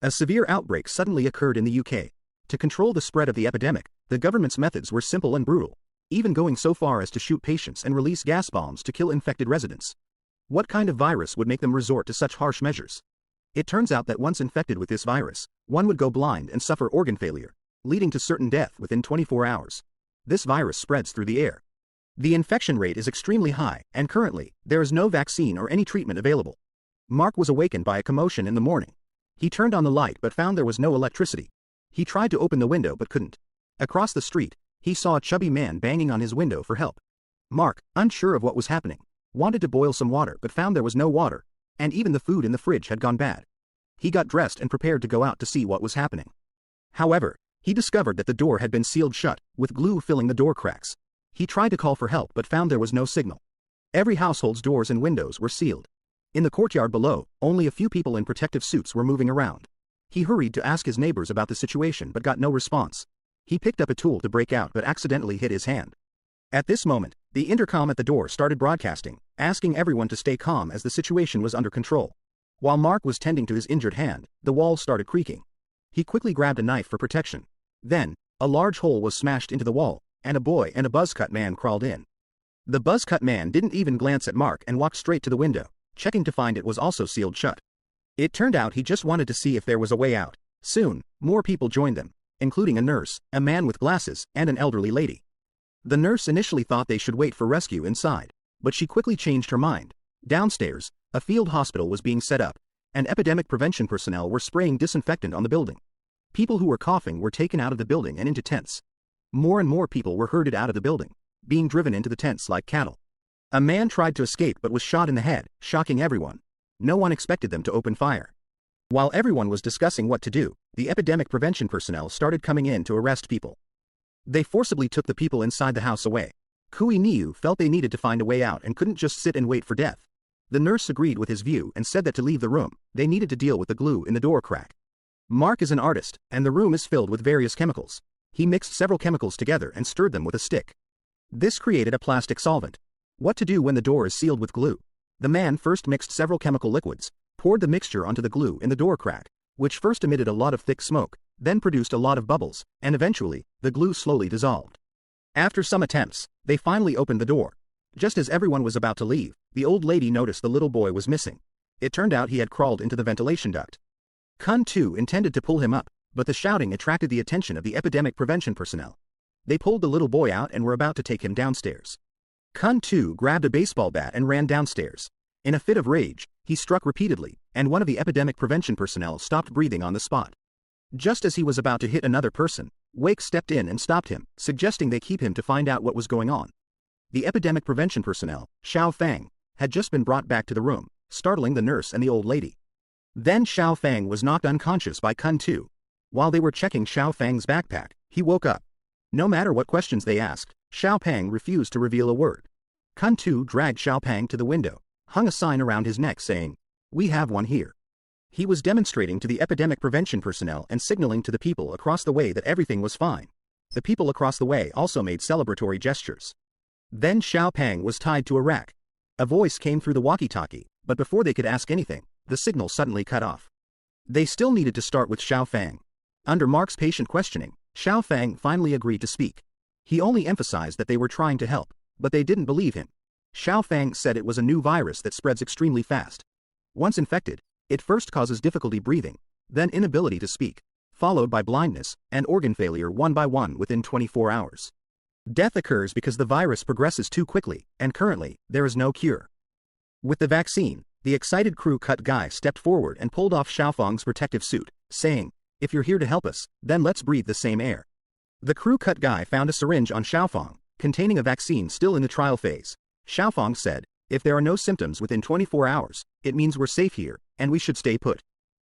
A severe outbreak suddenly occurred in the UK. To control the spread of the epidemic, the government's methods were simple and brutal, even going so far as to shoot patients and release gas bombs to kill infected residents. What kind of virus would make them resort to such harsh measures? It turns out that once infected with this virus, one would go blind and suffer organ failure, leading to certain death within 24 hours. This virus spreads through the air. The infection rate is extremely high, and currently, there is no vaccine or any treatment available. Mark was awakened by a commotion in the morning. He turned on the light but found there was no electricity. He tried to open the window but couldn't. Across the street, he saw a chubby man banging on his window for help. Mark, unsure of what was happening, wanted to boil some water but found there was no water, and even the food in the fridge had gone bad. He got dressed and prepared to go out to see what was happening. However, he discovered that the door had been sealed shut, with glue filling the door cracks. He tried to call for help but found there was no signal. Every household's doors and windows were sealed. In the courtyard below, only a few people in protective suits were moving around. He hurried to ask his neighbors about the situation but got no response. He picked up a tool to break out but accidentally hit his hand. At this moment, the intercom at the door started broadcasting, asking everyone to stay calm as the situation was under control. While Mark was tending to his injured hand, the walls started creaking. He quickly grabbed a knife for protection. Then, a large hole was smashed into the wall, and a boy and a buzzcut man crawled in. The buzzcut man didn't even glance at Mark and walked straight to the window, checking to find it was also sealed shut. It turned out he just wanted to see if there was a way out. Soon, more people joined them, including a nurse, a man with glasses, and an elderly lady. The nurse initially thought they should wait for rescue inside, but she quickly changed her mind. Downstairs, a field hospital was being set up, and epidemic prevention personnel were spraying disinfectant on the building. People who were coughing were taken out of the building and into tents. More and more people were herded out of the building, being driven into the tents like cattle. A man tried to escape but was shot in the head, shocking everyone. No one expected them to open fire. While everyone was discussing what to do, the epidemic prevention personnel started coming in to arrest people. They forcibly took the people inside the house away. Kui Niu felt they needed to find a way out and couldn't just sit and wait for death. The nurse agreed with his view and said that to leave the room, they needed to deal with the glue in the door crack. Mark is an artist, and the room is filled with various chemicals. He mixed several chemicals together and stirred them with a stick. This created a plastic solvent. What to do when the door is sealed with glue? The man first mixed several chemical liquids, poured the mixture onto the glue in the door crack, which first emitted a lot of thick smoke, then produced a lot of bubbles, and eventually, the glue slowly dissolved. After some attempts, they finally opened the door. Just as everyone was about to leave, the old lady noticed the little boy was missing. It turned out he had crawled into the ventilation duct. Kun Tu intended to pull him up, but the shouting attracted the attention of the epidemic prevention personnel. They pulled the little boy out and were about to take him downstairs. Kun Tu grabbed a baseball bat and ran downstairs. In a fit of rage, he struck repeatedly, and one of the epidemic prevention personnel stopped breathing on the spot. Just as he was about to hit another person, Wake stepped in and stopped him, suggesting they keep him to find out what was going on. The epidemic prevention personnel, Xiao Fang, had just been brought back to the room, startling the nurse and the old lady. Then Xiao Fang was knocked unconscious by Kun Tu. While they were checking Xiao Fang's backpack, he woke up. No matter what questions they asked, Xiao Pang refused to reveal a word. Kun Tu dragged Xiao Pang to the window, hung a sign around his neck saying, "We have one here." He was demonstrating to the epidemic prevention personnel and signaling to the people across the way that everything was fine. The people across the way also made celebratory gestures. Then Xiao Pang was tied to a rack. A voice came through the walkie-talkie, but before they could ask anything, the signal suddenly cut off. They still needed to start with Xiao Fang. Under Mark's patient questioning, Xiao Fang finally agreed to speak. He only emphasized that they were trying to help, but they didn't believe him. Xiao Fang said it was a new virus that spreads extremely fast. Once infected, it first causes difficulty breathing, then inability to speak, followed by blindness and organ failure one by one within 24 hours. Death occurs because the virus progresses too quickly, and currently, there is no cure. With the vaccine, the excited crew cut guy stepped forward and pulled off Xiao Fang's protective suit, saying, "If you're here to help us, then let's breathe the same air." The crew cut guy found a syringe on Xiao Fang, containing a vaccine still in the trial phase. Xiao Fang said, "If there are no symptoms within 24 hours, it means we're safe here, and we should stay put."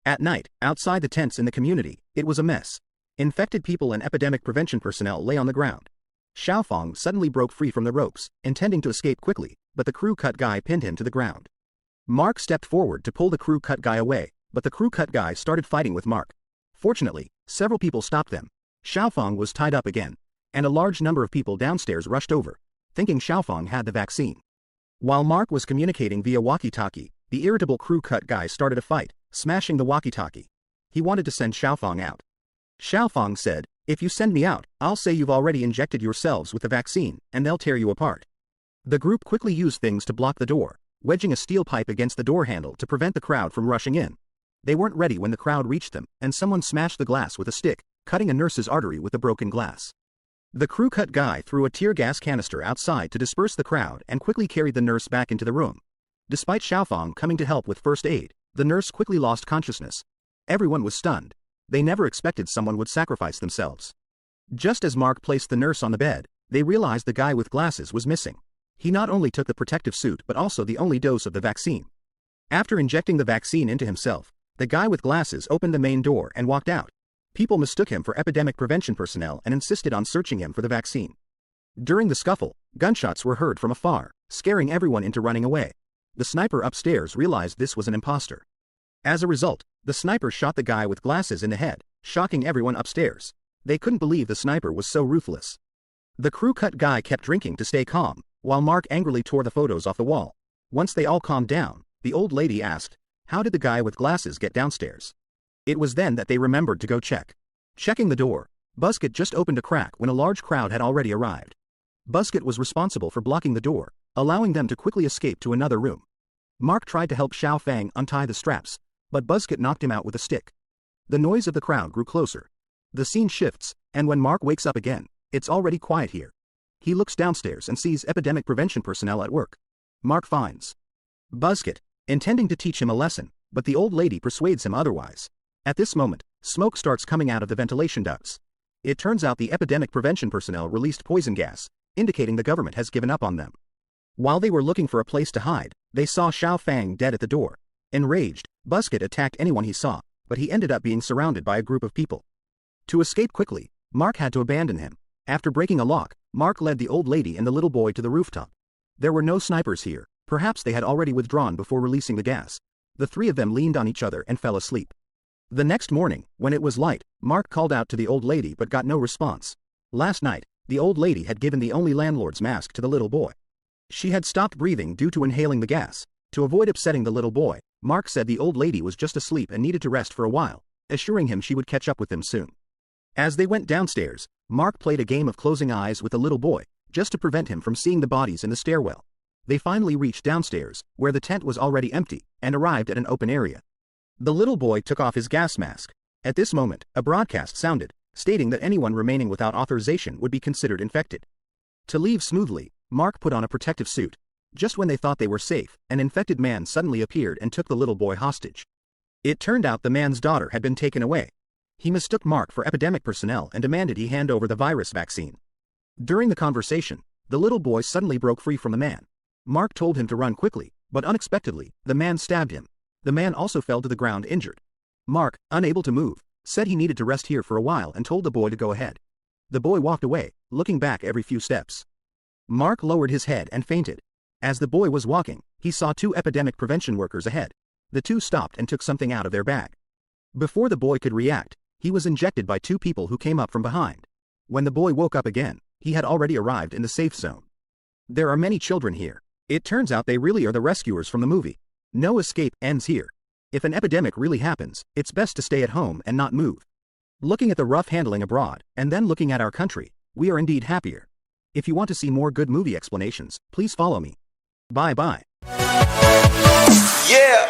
At night, outside the tents in the community, it was a mess. Infected people and epidemic prevention personnel lay on the ground. Xiao Fang suddenly broke free from the ropes, intending to escape quickly, but the crew cut guy pinned him to the ground. Mark stepped forward to pull the crew cut guy away, but the crew cut guy started fighting with Mark. Fortunately, several people stopped them. Xiao Fang was tied up again, and a large number of people downstairs rushed over, thinking Xiao Fang had the vaccine. While Mark was communicating via walkie-talkie, the irritable crew cut guy started a fight, smashing the walkie-talkie. He wanted to send Xiaofang out. Xiaofang said, "If you send me out, I'll say you've already injected yourselves with the vaccine, and they'll tear you apart." The group quickly used things to block the door, wedging a steel pipe against the door handle to prevent the crowd from rushing in. They weren't ready when the crowd reached them, and someone smashed the glass with a stick, cutting a nurse's artery with the broken glass. The crew cut guy threw a tear gas canister outside to disperse the crowd and quickly carried the nurse back into the room. Despite Xiaofang coming to help with first aid, the nurse quickly lost consciousness. Everyone was stunned. They never expected someone would sacrifice themselves. Just as Mark placed the nurse on the bed, they realized the guy with glasses was missing. He not only took the protective suit but also the only dose of the vaccine. After injecting the vaccine into himself, the guy with glasses opened the main door and walked out. People mistook him for epidemic prevention personnel and insisted on searching him for the vaccine. During the scuffle, gunshots were heard from afar, scaring everyone into running away. The sniper upstairs realized this was an imposter. As a result, the sniper shot the guy with glasses in the head, shocking everyone upstairs. They couldn't believe the sniper was so ruthless. The crew cut guy kept drinking to stay calm, while Mark angrily tore the photos off the wall. Once they all calmed down, the old lady asked, "How did the guy with glasses get downstairs?" It was then that they remembered to go check. Checking the door, Buzzcut just opened a crack when a large crowd had already arrived. Buzzcut was responsible for blocking the door, allowing them to quickly escape to another room. Mark tried to help Xiaofang untie the straps, but Buzzcut knocked him out with a stick. The noise of the crowd grew closer. The scene shifts, and when Mark wakes up again, it's already quiet here. He looks downstairs and sees epidemic prevention personnel at work. Mark finds Buzzcut, intending to teach him a lesson, but the old lady persuades him otherwise. At this moment, smoke starts coming out of the ventilation ducts. It turns out the epidemic prevention personnel released poison gas, indicating the government has given up on them. While they were looking for a place to hide, they saw Xiaofang dead at the door. Enraged, Buzzcut attacked anyone he saw, but he ended up being surrounded by a group of people. To escape quickly, Mark had to abandon him. After breaking a lock, Mark led the old lady and the little boy to the rooftop. There were no snipers here, perhaps they had already withdrawn before releasing the gas. The three of them leaned on each other and fell asleep. The next morning, when it was light, Mark called out to the old lady but got no response. Last night, the old lady had given the only landlord's mask to the little boy. She had stopped breathing due to inhaling the gas. To avoid upsetting the little boy, Mark said the old lady was just asleep and needed to rest for a while, assuring him she would catch up with them soon. As they went downstairs, Mark played a game of closing eyes with the little boy, just to prevent him from seeing the bodies in the stairwell. They finally reached downstairs, where the tent was already empty, and arrived at an open area. The little boy took off his gas mask. At this moment, a broadcast sounded, stating that anyone remaining without authorization would be considered infected. To leave smoothly, Mark put on a protective suit. Just when they thought they were safe, an infected man suddenly appeared and took the little boy hostage. It turned out the man's daughter had been taken away. He mistook Mark for epidemic personnel and demanded he hand over the virus vaccine. During the conversation, the little boy suddenly broke free from the man. Mark told him to run quickly, but unexpectedly, the man stabbed him. The man also fell to the ground injured. Mark, unable to move, said he needed to rest here for a while and told the boy to go ahead. The boy walked away, looking back every few steps. Mark lowered his head and fainted. As the boy was walking, he saw two epidemic prevention workers ahead. The two stopped and took something out of their bag. Before the boy could react, he was injected by two people who came up from behind. When the boy woke up again, he had already arrived in the safe zone. There are many children here. It turns out they really are the rescuers from the movie. No escape ends here. If an epidemic really happens, it's best to stay at home and not move. Looking at the rough handling abroad, and then looking at our country, we are indeed happier. If you want to see more good movie explanations, please follow me. Bye bye. Yeah.